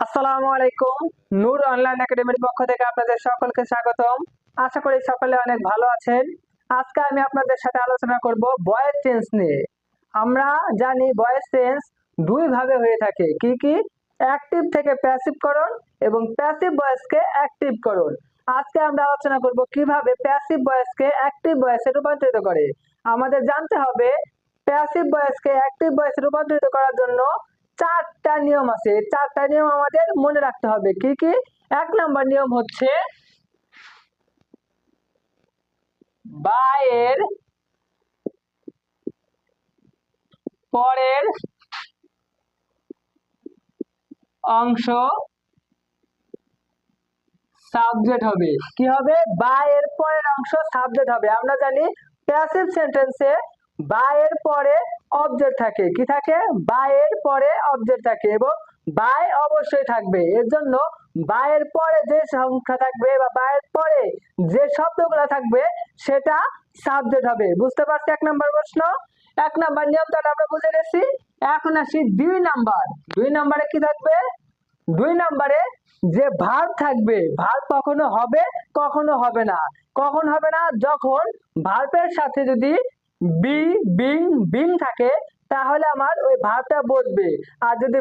আসসালামু আলাইকুম। নূর অনলাইন একাডেমির পক্ষ থেকে আপনাদের সকলকে স্বাগতম। আশা করি সকলে অনেক ভালো আছেন। আজকে আমি আপনাদের সাথে আলোচনা করব ভয়েস টেন্স নিয়ে। আমরা জানি ভয়েস টেন্স দুই ভাগে হয়ে থাকে। কি কি? অ্যাক্টিভ থেকে প্যাসিভকরণ এবং প্যাসিভ ভয়েসকে অ্যাক্টিভকরণ। আজকে আমরা আলোচনা করব কিভাবে প্যাসিভ ভয়েসকে অ্যাক্টিভ ভয়েসে রূপান্তরিত করে। আমাদের জানতে হবে প্যাসিভ ভয়েসকে অ্যাক্টিভ ভয়েসে রূপান্তরিত করার জন্য চারটা নিয়ম আছে। চারটা নিয়ম আমাদের মনে রাখতে হবে। কি কি? এক নাম্বার নিয়ম হচ্ছে বা এর পরের অংশ সাবজেক্ট হবে। কি হবে? বা এর পরের অংশ সাবজেক্ট হবে। আমরা জানি প্যাসিভ সেন্টেন্সে বা এর পরে অবজেক্ট থাকে। কি থাকে? বা এর পরে অবজেক্ট থাকে এবং বাই অবশ্যই থাকবে। এর জন্য বা এর পরে যে সংখ্যা থাকবে বা বা এর পরে যে শব্দগুলো থাকবে সেটা সাবজেক্ট হবে। বুঝতে পারছি এক নাম্বার প্রশ্ন? এক নাম্বার নিয়ম তাহলে আমরা বুঝে গেছি। এখন আসি দুই নাম্বার। দুই নাম্বারে কি থাকবে? দুই নাম্বারে যে ভার্ব থাকবে, ভার্ব কখনো হবে কখনো হবে না। কখন হবে না? যখন ভার্বের সাথে যদি বি বিং বিং থাকে তাহলে আমার ওই ভার্বটা বসবে। আর যদি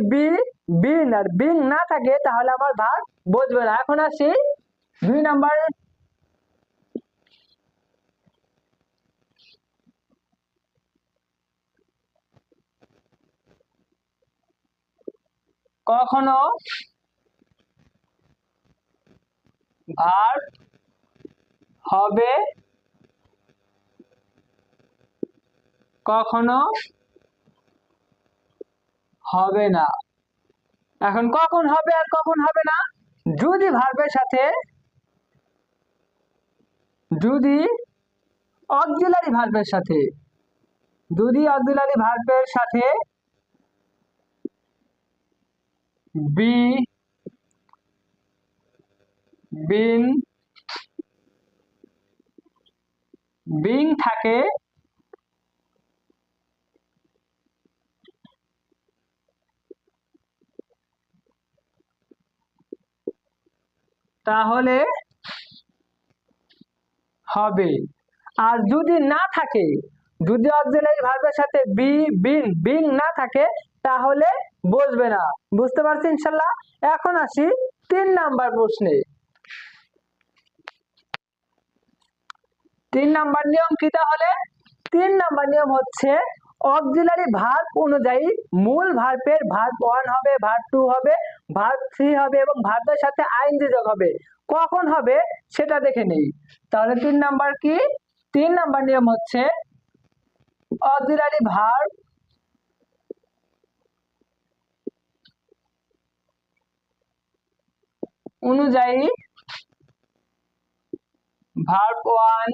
বিন আর বিং না থাকে তাহলে আমার ভার্ব বসবে না। এখন আসি দুই নাম্বার। কখনো ভার্ব হবে কখনো হবে না। এখন কখন হবে আর কখন হবে না? যদি ভার্বের সাথে যদি অক্সিলারি ভার্বের সাথে যদি অক্সিলারি ভার্বের সাথে বি বিন বিং থাকে তাহলে হবে। আর যদি না থাকে, যদি অক্সিলারি ভার্বের সাথে বি বিন বিং না থাকে তাহলে বসবে না। বুঝতে পারছি ইনশাল্লাহ? এখন আসি তিন নাম্বার প্রশ্নে। তিন নাম্বার নিয়ম কি তাহলে? তিন নাম্বার নিয়ম হচ্ছে অক্সিলারি ভার্ব অনুযায়ী মূল ভার্বের ভার্ব 1 হবে, ভার্ব 2 হবে, ভার্ব 3 হবে এবং ভার্বের সাথে আইএনজি যোগ হবে। কখন হবে সেটা দেখে নেই। তাহলে তিন নাম্বার কি? তিন নাম্বার নিয়ম হচ্ছে অক্সিলারি ভার্ব অনুযায়ী verb 1,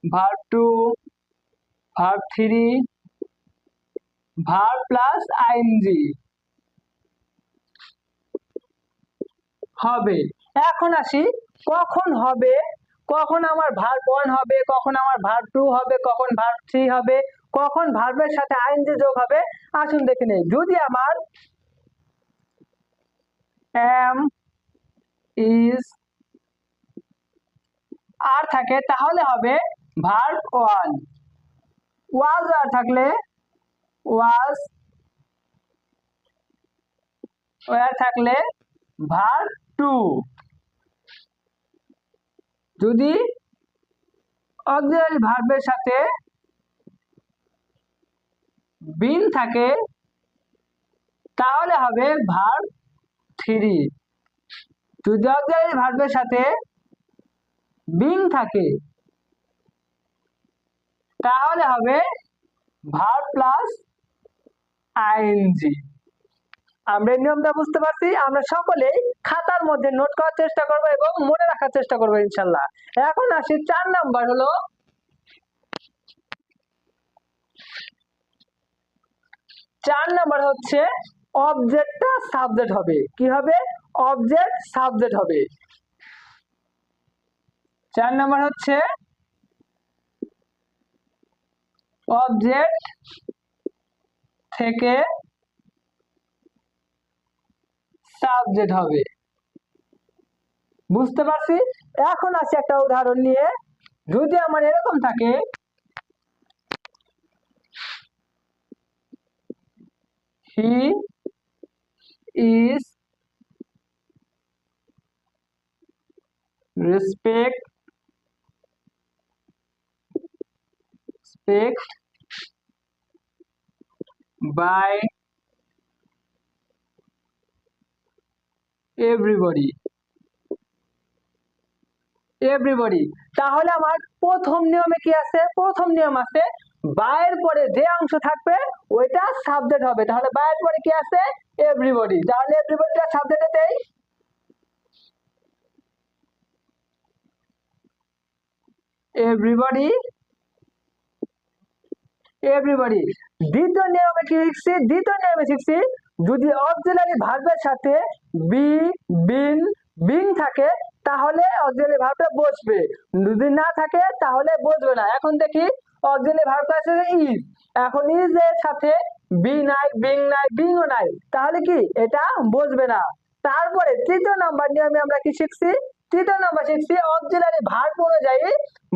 verb 2, verb 3, verb plus ING হবে। এখন আসি কখন হবে। কখন আমার ভার্ব 1 হবে, কখন আমার ভার্ব 2 হবে, কখন ভার্ব 3 হবে, কখন ভার্বের সাথে আইএনজি যোগ হবে। আসুন দেখে নেই। যদি আমার am is আর থাকে তাহলে হবে ভার্ব 1। was আর থাকলে was, were থাকলে ভার্ব 2। যদি অক্সিলারি ভার্বের সাথে বিন থাকে তাহলে হবে ভার্ব 3। যদি অক্সিলারি ভার্বের সাথে বিং থাকে তাহলে হবে ভার্ব প্লাস আইএনজি। আমরা এই নিয়মটা বুঝতে পারছি। আমরা সকলেই খাতার মধ্যে নোট করার চেষ্টা করব এবং মনে রাখার চেষ্টা করবো ইনশাল্লাহ। এখন আসি চার নাম্বার হলো চার নাম্বার হচ্ছে অবজেক্টটা সাবজেক্ট হবে। কি হবে? অবজেক্ট সাবজেক্ট হবে। চার নাম্বার হচ্ছে অবজেক্ট থেকে সাবজেক্ট হবে। বুঝতে পারছি। এখন আছে একটা উদাহরণ নিয়ে, যদি আমার এরকম থাকে he is respect by everybody, তাহলে আমার প্রথম নিয়মে কি আছে, প্রথম নিয়ম আছে বায়ের পরে যে অংশ থাকবে ওইটা সাবজেক্ট হবে। তাহলে বায়ের পরে কি আছে, এভরিবডি, তাহলে এভরিবডিটা সাবজেক্টে দেই, এভরিবডি। দ্বিতীয় নিয়মে কি শিখছি, যদি অক্সিলারি ভার্বের সাথে বি, বিন, বিং থাকে তাহলে অক্সিলারি ভার্বটা বসবে, যদি না থাকে তাহলে বসবে না। এখন দেখি অক্সিলারি ভার্ব আছে ইজ, এখন ইজ এর সাথে বি নাই, বিং নাই, বিংও নাই, তাহলে কি এটা বসবে না। তারপরে তৃতীয় নাম্বার নিয়মে আমরা কি শিখছি, অক্সিলারি ভার্ব অনুযায়ী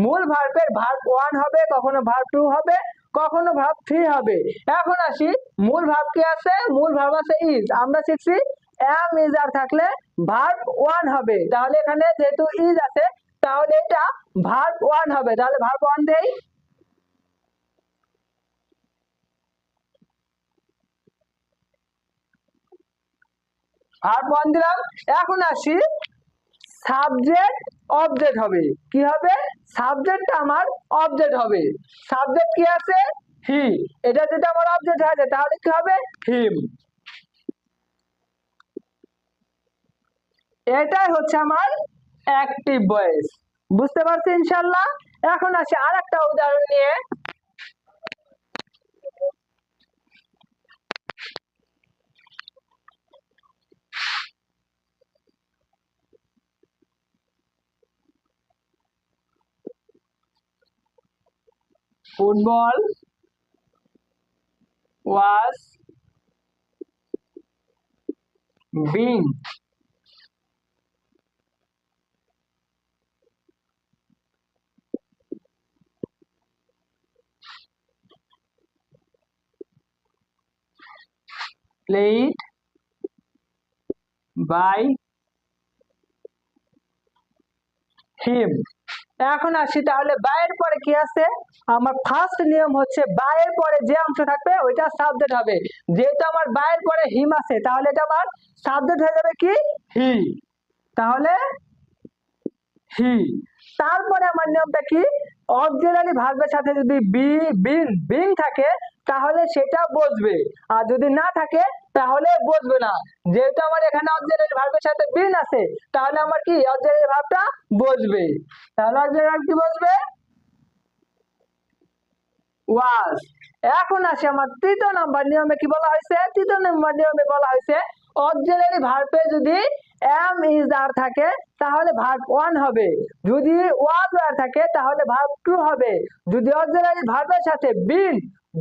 মূল ভার্বের ভার্ব 1 হবে, কখনো ভার্ব 2 হবে, কখনো ভার্ব 3 হবে। এখন আসি মূল ভার্ব কি আছে, মূল ভার্ব আছে ইজ। আমরা শিখছি এম ইজ আর থাকলে ভার্ব 1 হবে, তাহলে এখানে যেহেতু ইজ আছে তাহলে এটা ভার্ব 1 হবে, তাহলে ভার্ব 1 দেই। ভার্ব 1 দিলাম। এখন আসি সাবজেক্ট অবজেক্ট হবে, কি হবে, সাবজেক্ট আমার অবজেক্ট হবে। সাবজেক্ট কি আছে, হি, এটা যদি আমার অবজেক্ট হয় তাহলে কি হবে, হিম। এটাই হচ্ছে আমার অ্যাক্টিভ ভয়েস। বুঝতে পারছি ইনশাআল্লাহ। এখন আসি আরেকটা উদাহরণ নিয়ে, football was being played by him। এখন আসি তাহলে বায়ের পরে কি আছে, আমার ফার্স্ট নিয়ম হচ্ছে বায়ের পরে যে অংশ থাকবে ওইটা সাবজেক্ট হবে। যেহেতু আমার বায়ের পরে হিম আছে তাহলে এটা আমার সাবজেক্ট হয়ে যাবে কি, হি, তাহলে হি। তারপরে আমার নিয়মটা কি, অক্সিলারি ভার্বের সাথে যদি বি, বিন, বিং থাকে তাহলে সেটা বসবে, আর যদি না থাকে তাহলে বসবে না। যেহেতু আমার এখানে অক্সিলারি ভার্বের সাথে বিন আছে তাহলে আমার কি অক্সিলারি ভার্বটা বসবে, তাহলে অক্সিলারি ভার্ব কি বসবে, ওয়াজ। এখন আসে আমার তৃতীয় নাম্বার নিয়মে, কি বলা হয়েছে, তৃতীয় নাম্বার নিয়মে বলা হয়েছে অক্সিলারি ভার্বে যদি এম ইজ আর থাকে তাহলে ভার্ব 1 হবে, যদি ওয়াজ আর থাকে তাহলে ভার্ব 2 হবে, যদি অক্সিলারি ভার্বের সাথে বিন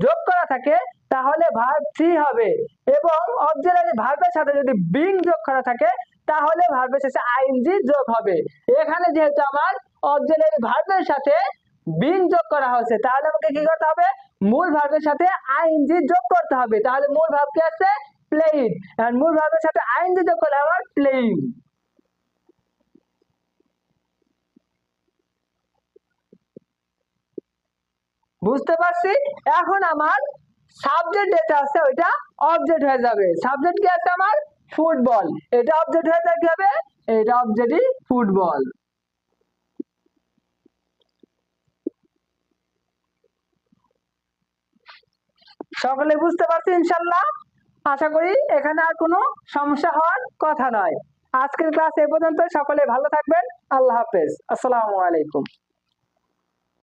যোগ করা থাকে তাহলে ভার্ব 3 হবে, এবং অক্সিলারি ভার্বের সাথে যদি বিং যোগ করা থাকে তাহলে ভার্বের শেষে আইএনজি যোগ হবে। এখানে যেহেতু আমার অক্সিলারি ভার্বের সাথে বিং যোগ করা হয়েছে তাহলে আমাকে কি করতে হবে, মূল ভার্বের সাথে আইএনজি যোগ করতে হবে। তাহলে মূল ভার্ব কি আছে, প্লেইড, আর মূল ভার্বের সাথে আইএনজি যোগ করলে আমার প্লেইং। বুঝতে পারছি। এখন আমার সাবজেক্ট যেটা আছে ওইটা অবজেক্ট হয়ে যাবে। সাবজেক্ট কি আছে আমার, ফুটবল, এটা অবজেক্ট হয়ে যাবে কি হবে, এটা অবজেক্টই ফুটবল। সকলে বুঝতে পারছি ইনশাল্লাহ। আশা করি এখানে আর কোনো সমস্যা হওয়ার কথা নয়। আজকের ক্লাস এ পর্যন্ত, সকলে ভালো থাকবেন। আল্লাহ হাফেজ, আসসালামু আলাইকুম।